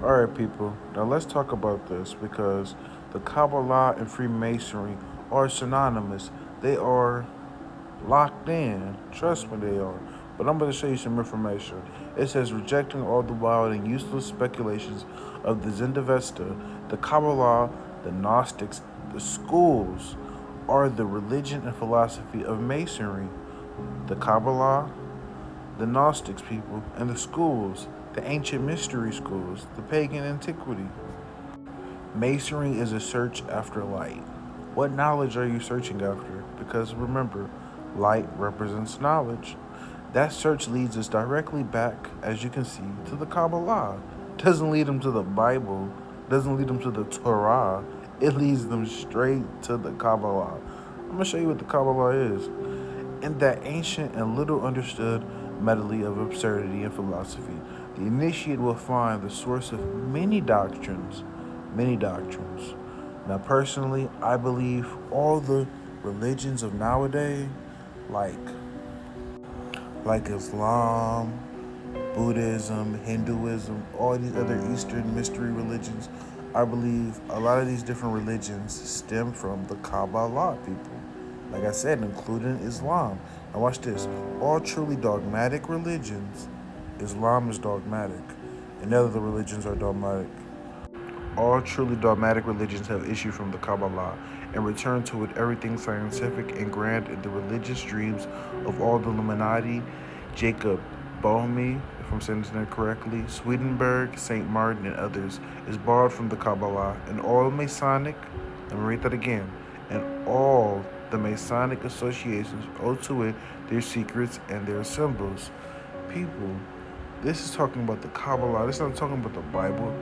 Alright, people, now let's talk about this because the Kabbalah and Freemasonry are synonymous. They are locked in. Trust me, they are. But I'm going to show you some information. It says rejecting all the wild and useless speculations of the Zendavesta, the Kabbalah, the Gnostics, the schools are the religion and philosophy of Masonry. The Kabbalah, the Gnostics people, and the schools, the ancient mystery schools, the pagan antiquity. Masonry is a search after light. What knowledge are you searching after? Because remember, light represents knowledge. That search leads us directly back, as you can see, to the Kabbalah. Doesn't lead them to the Bible, doesn't lead them to the Torah. It leads them straight to the Kabbalah. I'm gonna show you what the Kabbalah is. In that ancient and little understood medley of absurdity and philosophy, the initiate will find the source of many doctrines. Many doctrines. Now, personally, I believe all the religions of nowadays, like Islam, Buddhism, Hinduism, all these other Eastern mystery religions, I believe a lot of these different religions stem from the Kabbalah people. Like I said, including Islam. Now watch this. All truly dogmatic religions, Islam is dogmatic, and other religions are dogmatic. All truly dogmatic religions have issued from the Kabbalah and return to it everything scientific and grand in the religious dreams of all the Illuminati, Jacob Boehme, if I'm saying his name correctly, Swedenborg, St. Martin, and others, is borrowed from the Kabbalah, and all Masonic, let me read that again, and all the Masonic associations owe to it their secrets and their symbols. People, this is talking about the Kabbalah, this is not talking about the Bible.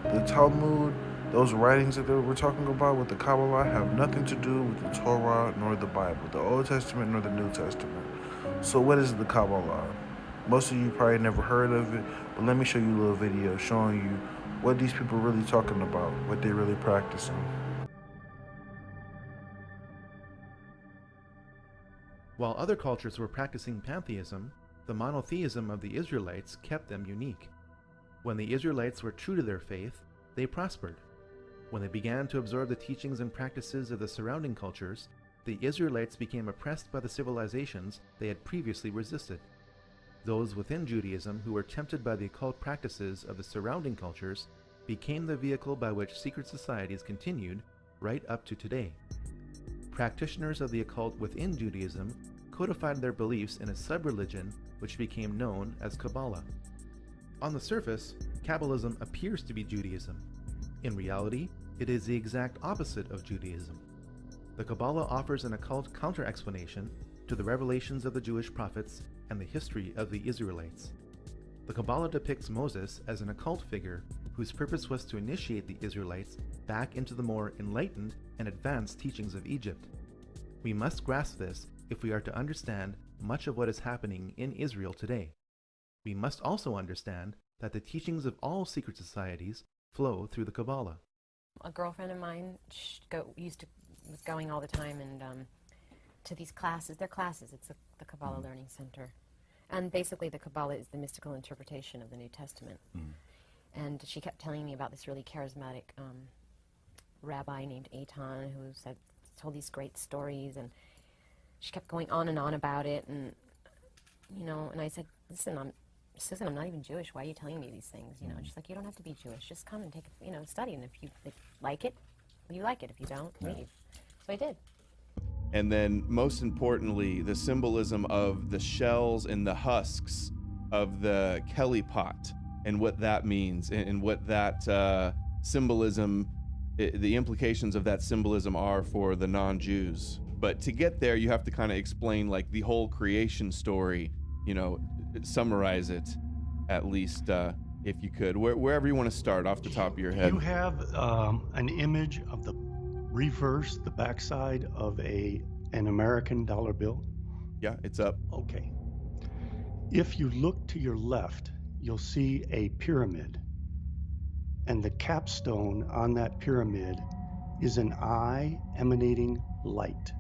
The Talmud, those writings that we're talking about with the Kabbalah have nothing to do with the Torah nor the Bible, the Old Testament nor the New Testament. So what is the Kabbalah? Most of you probably never heard of it, but let me show you a little video showing you what these people are really talking about, what they're really practicing. While other cultures were practicing pantheism, the monotheism of the Israelites kept them unique. When the Israelites were true to their faith, they prospered. When they began to absorb the teachings and practices of the surrounding cultures, the Israelites became oppressed by the civilizations they had previously resisted. Those within Judaism who were tempted by the occult practices of the surrounding cultures became the vehicle by which secret societies continued right up to today. Practitioners of the occult within Judaism codified their beliefs in a sub-religion which became known as Kabbalah. On the surface, Kabbalism appears to be Judaism. In reality, it is the exact opposite of Judaism. The Kabbalah offers an occult counter-explanation to the revelations of the Jewish prophets and the history of the Israelites. The Kabbalah depicts Moses as an occult figure whose purpose was to initiate the Israelites back into the more enlightened and advanced teachings of Egypt. We must grasp this if we are to understand much of what is happening in Israel today. We must also understand that the teachings of all secret societies flow through the Kabbalah. A girlfriend of mine was going all the time and to these classes. They're classes. It's the Kabbalah Learning Center. And basically the Kabbalah is the mystical interpretation of the New Testament. And she kept telling me about this really charismatic rabbi named Eitan who told these great stories, and she kept going on and on about it. And, and I said, listen, I'm not even Jewish. Why are you telling me these things? And she's like, you don't have to be Jewish. Just come and take study. And if you like it, you like it. If you don't, leave. So I did. And then, most importantly, the symbolism of the shells and the husks of the Kelly pot and what that means, and what that symbolism, the implications of that symbolism are for the non-Jews. But to get there, you have to kind of explain like the whole creation story, summarize it at least, if you could, wherever you want to start off the top of your head. You have an image of the reverse, the backside of an American dollar bill? Yeah, it's up. Okay. If you look to your left, you'll see a pyramid, and the capstone on that pyramid is an eye emanating light.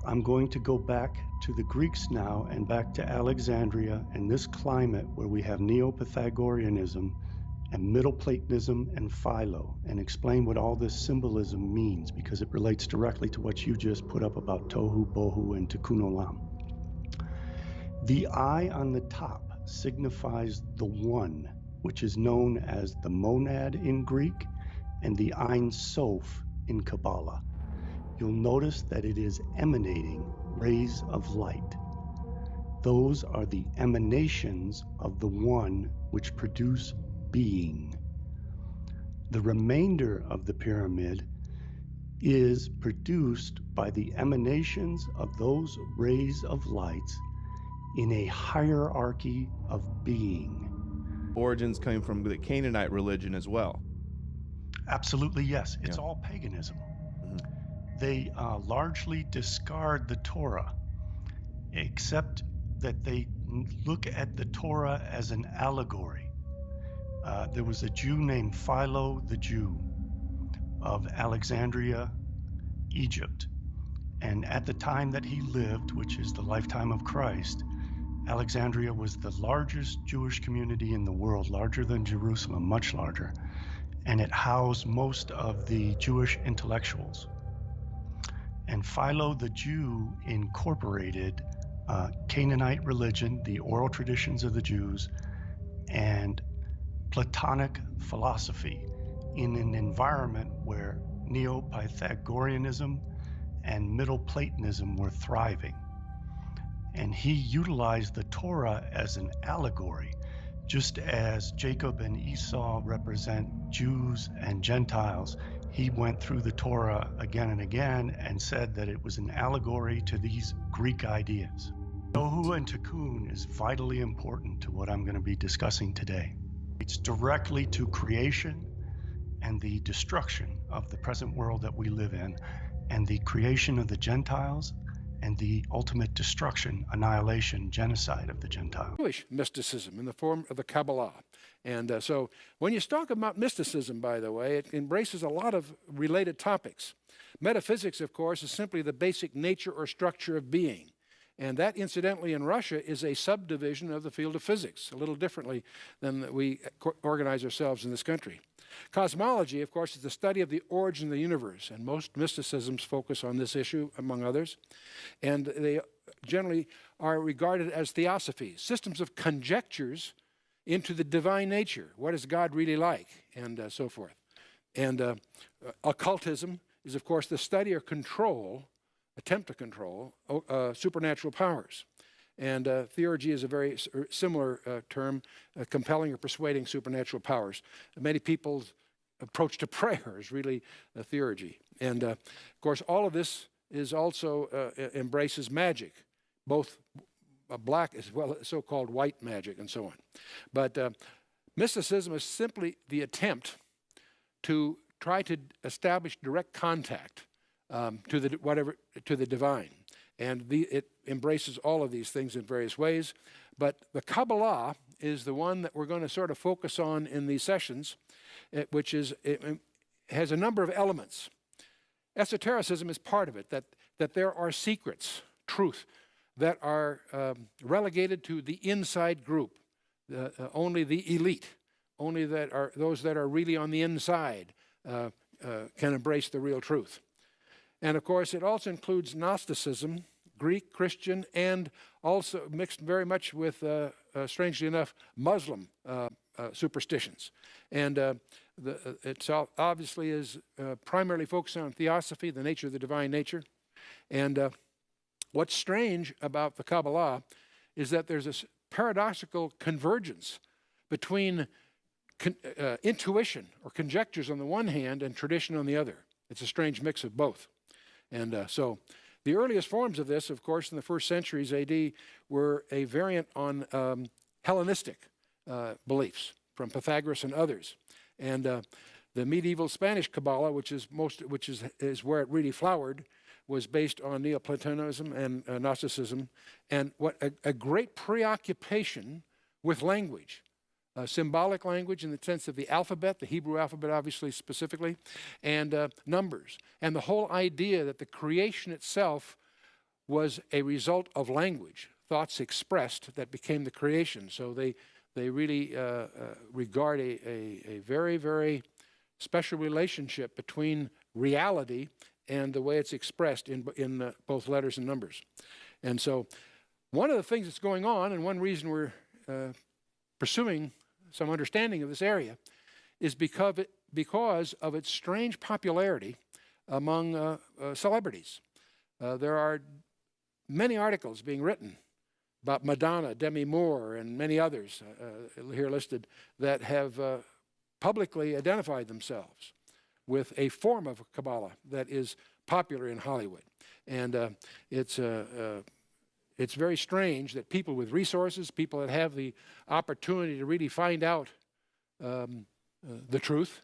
I'm going to go back to the Greeks now and back to Alexandria and this climate where we have Neo-Pythagoreanism and Middle Platonism and Philo, and explain what all this symbolism means, because it relates directly to what you just put up about Tohu, Bohu, and Tikkun Olam. The eye on the top signifies the one, which is known as the monad in Greek and the Ein Sof in Kabbalah. You'll notice that it is emanating rays of light. Those are the emanations of the one which produce being. The remainder of the pyramid is produced by the emanations of those rays of light in a hierarchy of being. Origins coming from the Canaanite religion as well. Absolutely, yes. It's Yeah. all paganism. Mhm. They largely discard the Torah, except that they look at the Torah as an allegory. There was a Jew named Philo the Jew of Alexandria, Egypt. And at the time that he lived, which is the lifetime of Christ, Alexandria was the largest Jewish community in the world, larger than Jerusalem, much larger. And it housed most of the Jewish intellectuals. And Philo the Jew incorporated Canaanite religion, the oral traditions of the Jews, and Platonic philosophy in an environment where Neo-Pythagoreanism and Middle Platonism were thriving. And he utilized the Torah as an allegory, just as Jacob and Esau represent Jews and Gentiles. He went through the Torah again and again and said that it was an allegory to these Greek ideas. Tohu and Tikkun is vitally important to what I'm going to be discussing today. It's directly to creation and the destruction of the present world that we live in, and the creation of the Gentiles, and the ultimate destruction, annihilation, genocide of the Gentiles. Jewish mysticism in the form of the Kabbalah. And so when you talk about mysticism, by the way, it embraces a lot of related topics. Metaphysics, of course, is simply the basic nature or structure of being. And that, incidentally, in Russia is a subdivision of the field of physics, a little differently than we organize ourselves in this country. Cosmology, of course, is the study of the origin of the universe, and most mysticisms focus on this issue, among others. And they generally are regarded as theosophies, systems of conjectures into the divine nature. What is God really like? And so forth. And occultism is, of course, the study or attempt to control supernatural powers. And theurgy is a very similar term, compelling or persuading supernatural powers. Many people's approach to prayer is really theurgy. And of course, all of this is also embraces magic, both black as well as so-called white magic and so on. But mysticism is simply the attempt to try to establish direct contact to the divine. And it embraces all of these things in various ways. But the Kabbalah is the one that we're going to sort of focus on in these sessions, which has a number of elements. Esotericism is part of it, that there are secrets, truth, that are relegated to the inside group, only the elite, only those that are really on the inside can embrace the real truth. And of course, it also includes Gnosticism, Greek, Christian, and also mixed very much with, strangely enough, Muslim superstitions. And it obviously is primarily focused on theosophy, the nature of the divine nature. And what's strange about the Kabbalah is that there's this paradoxical convergence between intuition or conjectures on the one hand and tradition on the other. It's a strange mix of both. And so the earliest forms of this, of course, in the first centuries AD, were a variant on Hellenistic beliefs from Pythagoras and others. And the medieval Spanish Kabbalah, which is where it really flowered, was based on Neoplatonism and Gnosticism, and what a great preoccupation with language. Symbolic language in the sense of the alphabet, the Hebrew alphabet obviously specifically, and numbers. And the whole idea that the creation itself was a result of language, thoughts expressed that became the creation. So they really regard a very, very special relationship between reality and the way it's expressed in both letters and numbers. And so one of the things that's going on, and one reason we're pursuing some understanding of this area, is because of its strange popularity among celebrities. There are many articles being written about Madonna, Demi Moore, and many others here listed that have publicly identified themselves with a form of Kabbalah that is popular in Hollywood. And it's very strange that people with resources, people that have the opportunity to really find out the truth,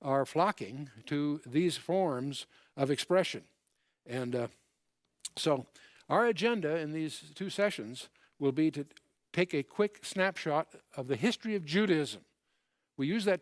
are flocking to these forms of expression. And so our agenda in these two sessions will be to take a quick snapshot of the history of Judaism. We use that term